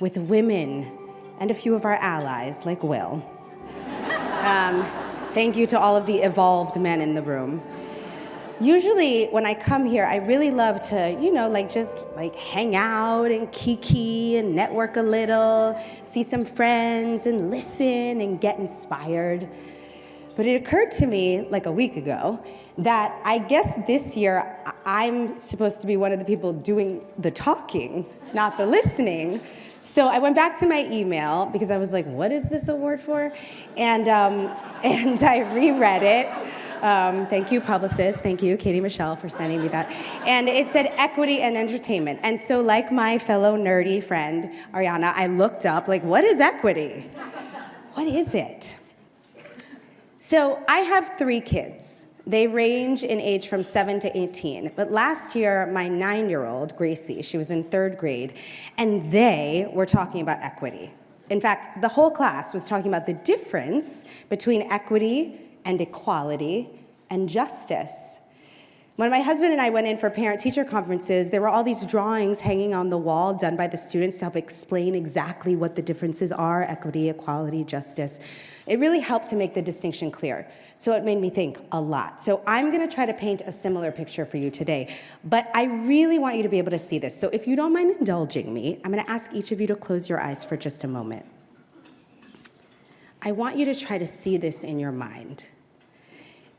with women and a few of our allies, like Will. Thank you to all of the evolved men in the room. Usually, when I come here, I really love to, just hang out and kiki and network a little, see some friends and listen and get inspired. But it occurred to me, like a week ago, that I guess this year I'm supposed to be one of the people doing the talking, not the listening. So I went back to my email because I was like, what is this award for? And I reread it. Thank you, publicist. Thank you, Katie Michelle, for sending me that. And it said equity and entertainment. And so like my fellow nerdy friend, Ariana, I looked up, what is equity? What is it? So I have 3 kids. They range in age from 7 to 18. But last year, my 9-year-old, Gracie, she was in 3rd grade, and they were talking about equity. In fact, the whole class was talking about the difference between equity and equality and justice. When my husband and I went in for parent-teacher conferences, there were all these drawings hanging on the wall done by the students to help explain exactly what the differences are: equity, equality, justice. It really helped to make the distinction clear. So it made me think a lot. So I'm gonna try to paint a similar picture for you today, but I really want you to be able to see this. So if you don't mind indulging me, I'm gonna ask each of you to close your eyes for just a moment. I want you to try to see this in your mind.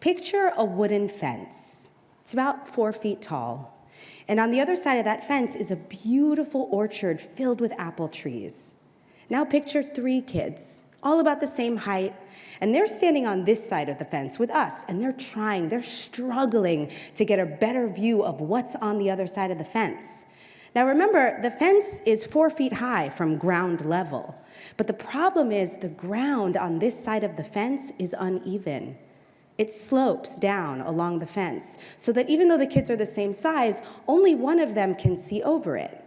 Picture a wooden fence. It's about 4 feet tall. And on the other side of that fence is a beautiful orchard filled with apple trees. Now picture 3 kids, all about the same height, and they're standing on this side of the fence with us, and they're struggling to get a better view of what's on the other side of the fence. Now remember, the fence is 4 feet high from ground level, but the problem is the ground on this side of the fence is uneven. It slopes down along the fence, so that even though the kids are the same size, only one of them can see over it.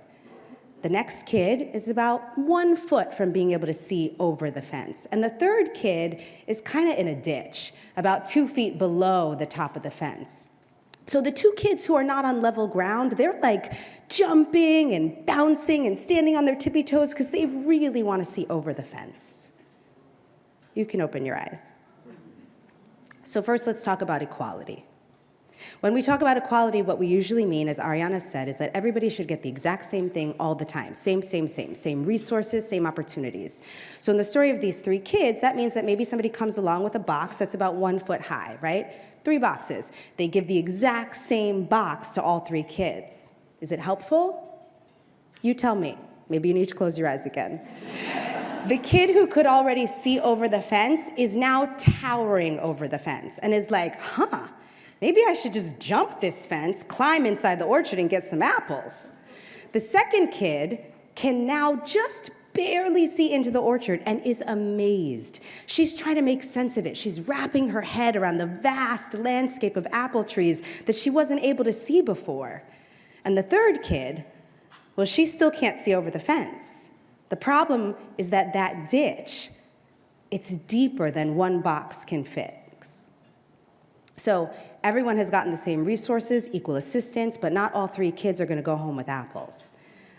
The next kid is about 1 foot from being able to see over the fence, and the 3rd kid is kind of in a ditch, about 2 feet below the top of the fence. So the 2 kids who are not on level ground, they're jumping and bouncing and standing on their tippy toes because they really want to see over the fence. You can open your eyes. So first, let's talk about equality. When we talk about equality, what we usually mean, as Ariana said, is that everybody should get the exact same thing all the time. Same resources, same opportunities. So in the story of these 3 kids, that means that maybe somebody comes along with a box that's about 1 foot high, right? 3 boxes. They give the exact same box to all 3 kids. Is it helpful? You tell me. Maybe you need to close your eyes again. The kid who could already see over the fence is now towering over the fence and is like, maybe I should just jump this fence, climb inside the orchard, and get some apples. The second kid can now just barely see into the orchard and is amazed. She's trying to make sense of it. She's wrapping her head around the vast landscape of apple trees that she wasn't able to see before. And the 3rd kid, well, she still can't see over the fence. The problem is that ditch, it's deeper than 1 box can fix. So everyone has gotten the same resources, equal assistance, but not all 3 kids are going to go home with apples.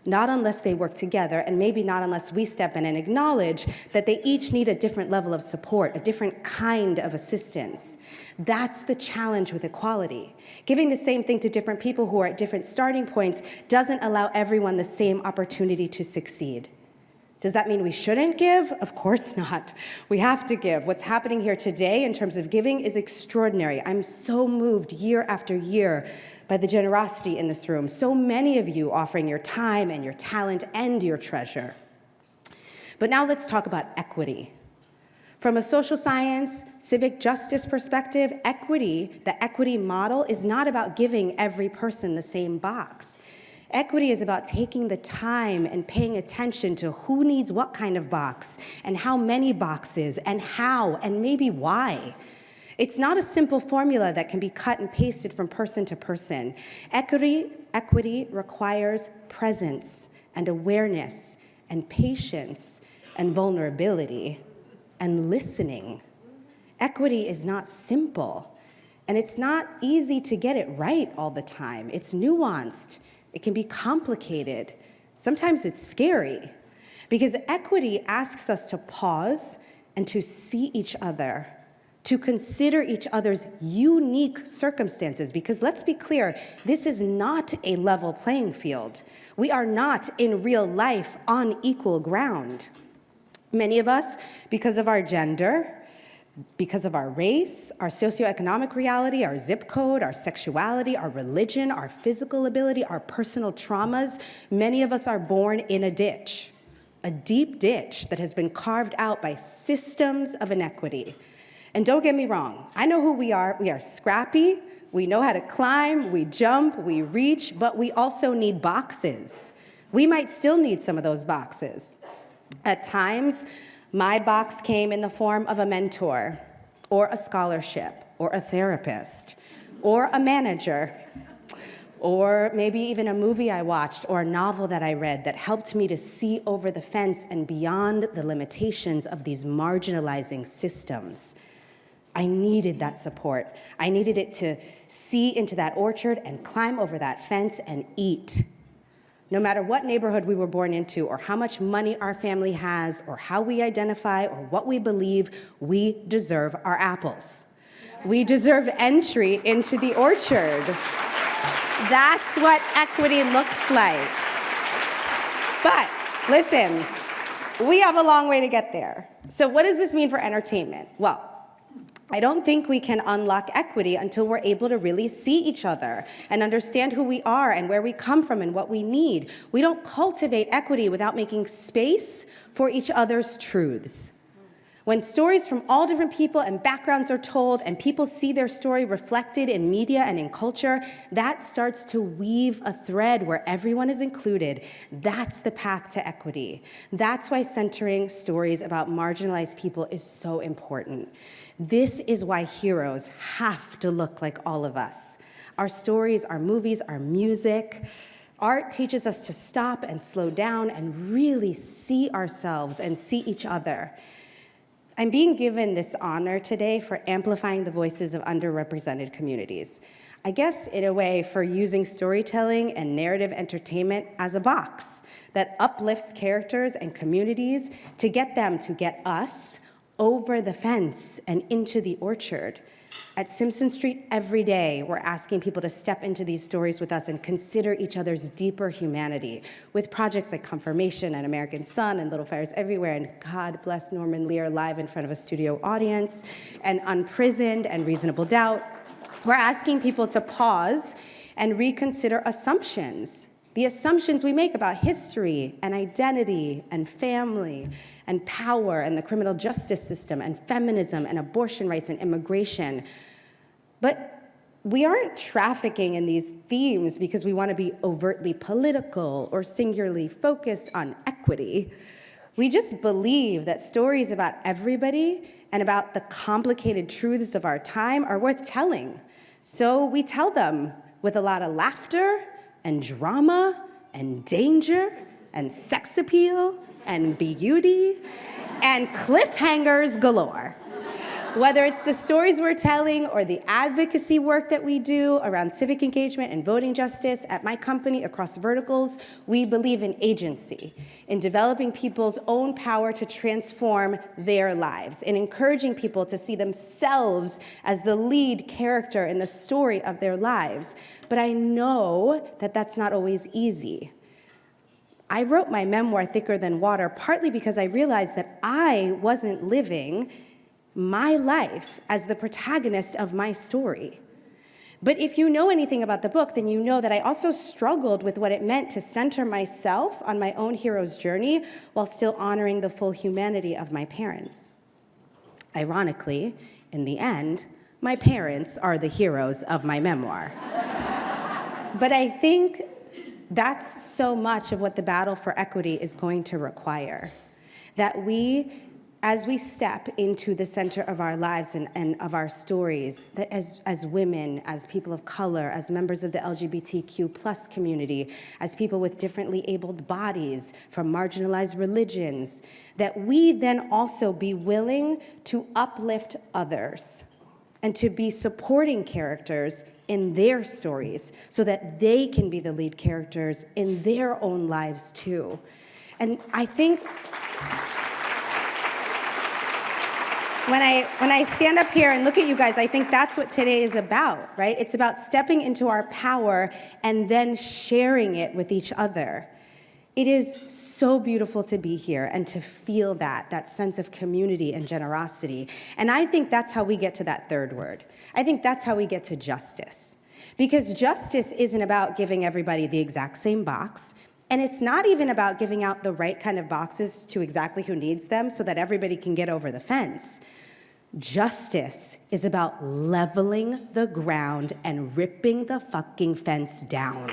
Not unless they work together, and maybe not unless we step in and acknowledge that they each need a different level of support, a different kind of assistance. That's the challenge with equality. Giving the same thing to different people who are at different starting points doesn't allow everyone the same opportunity to succeed. Does that mean we shouldn't give? Of course not. We have to give. What's happening here today in terms of giving is extraordinary. I'm so moved year after year by the generosity in this room. So many of you offering your time and your talent and your treasure. But now let's talk about equity. From a social science, civic justice perspective, equity, the equity model, is not about giving every person the same box. Equity is about taking the time and paying attention to who needs what kind of box and how many boxes and how and maybe why. It's not a simple formula that can be cut and pasted from person to person. Equity requires presence and awareness and patience and vulnerability and listening. Equity is not simple, and it's not easy to get it right all the time. It's nuanced. It can be complicated. Sometimes it's scary. Because equity asks us to pause and to see each other, to consider each other's unique circumstances. Because let's be clear, this is not a level playing field. We are not in real life on equal ground. Many of us, because of our gender, because of our race, our socioeconomic reality, our zip code, our sexuality, our religion, our physical ability, our personal traumas, many of us are born in a ditch, a deep ditch that has been carved out by systems of inequity. And don't get me wrong, I know who we are. We are scrappy, we know how to climb, we jump, we reach, but we also need boxes. We might still need some of those boxes. At times, my box came in the form of a mentor, or a scholarship, or a therapist, or a manager, or maybe even a movie I watched or a novel that I read that helped me to see over the fence and beyond the limitations of these marginalizing systems. I needed that support. I needed it to see into that orchard and climb over that fence and eat. No matter what neighborhood we were born into, or how much money our family has, or how we identify, or what we believe, we deserve our apples. We deserve entry into the orchard. That's what equity looks like. But listen, we have a long way to get there. So what does this mean for entertainment? Well, I don't think we can unlock equity until we're able to really see each other and understand who we are and where we come from and what we need. We don't cultivate equity without making space for each other's truths. When stories from all different people and backgrounds are told and people see their story reflected in media and in culture, that starts to weave a thread where everyone is included. That's the path to equity. That's why centering stories about marginalized people is so important. This is why heroes have to look like all of us. Our stories, our movies, our music, art teaches us to stop and slow down and really see ourselves and see each other. I'm being given this honor today for amplifying the voices of underrepresented communities. I guess, in a way, for using storytelling and narrative entertainment as a box that uplifts characters and communities to get them to get us over the fence and into the orchard. At Simpson Street every day, we're asking people to step into these stories with us and consider each other's deeper humanity with projects like Confirmation and American Sun and Little Fires Everywhere and God Bless Norman Lear live in front of a studio audience and Unprisoned and Reasonable Doubt. We're asking people to pause and reconsider assumptions. The assumptions we make about history and identity and family and power and the criminal justice system and feminism and abortion rights and immigration. But we aren't trafficking in these themes because we want to be overtly political or singularly focused on equity. We just believe that stories about everybody and about the complicated truths of our time are worth telling. So we tell them with a lot of laughter and drama and danger and sex appeal and beauty and cliffhangers galore. Whether it's the stories we're telling or the advocacy work that we do around civic engagement and voting justice at my company across verticals, we believe in agency, in developing people's own power to transform their lives, in encouraging people to see themselves as the lead character in the story of their lives. But I know that that's not always easy. I wrote my memoir, Thicker Than Water, partly because I realized that I wasn't living my life as the protagonist of my story. But if you know anything about the book, then you know that I also struggled with what it meant to center myself on my own hero's journey while still honoring the full humanity of my parents. Ironically, in the end, my parents are the heroes of my memoir. But I think that's so much of what the battle for equity is going to require. That we, as we step into the center of our lives and of our stories, that as women, as people of color, as members of the LGBTQ+ community, as people with differently abled bodies, from marginalized religions, that we then also be willing to uplift others and to be supporting characters in their stories so that they can be the lead characters in their own lives too. And I think when I stand up here and look at you guys, I think that's what today is about, right? It's about stepping into our power and then sharing it with each other. It is so beautiful to be here and to feel that sense of community and generosity. And I think that's how we get to that third word. I think that's how we get to justice. Because justice isn't about giving everybody the exact same box. And it's not even about giving out the right kind of boxes to exactly who needs them so that everybody can get over the fence. Justice is about leveling the ground and ripping the fucking fence down.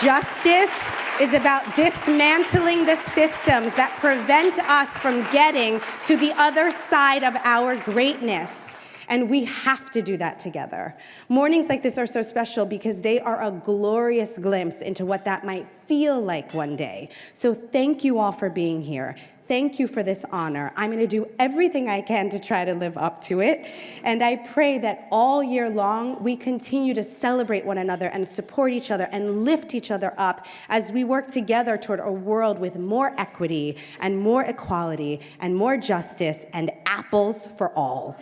Justice is about dismantling the systems that prevent us from getting to the other side of our greatness. And we have to do that together. Mornings like this are so special because they are a glorious glimpse into what that might feel like one day. So thank you all for being here. Thank you for this honor. I'm going to do everything I can to try to live up to it. And I pray that all year long, we continue to celebrate one another and support each other and lift each other up as we work together toward a world with more equity and more equality and more justice and apples for all.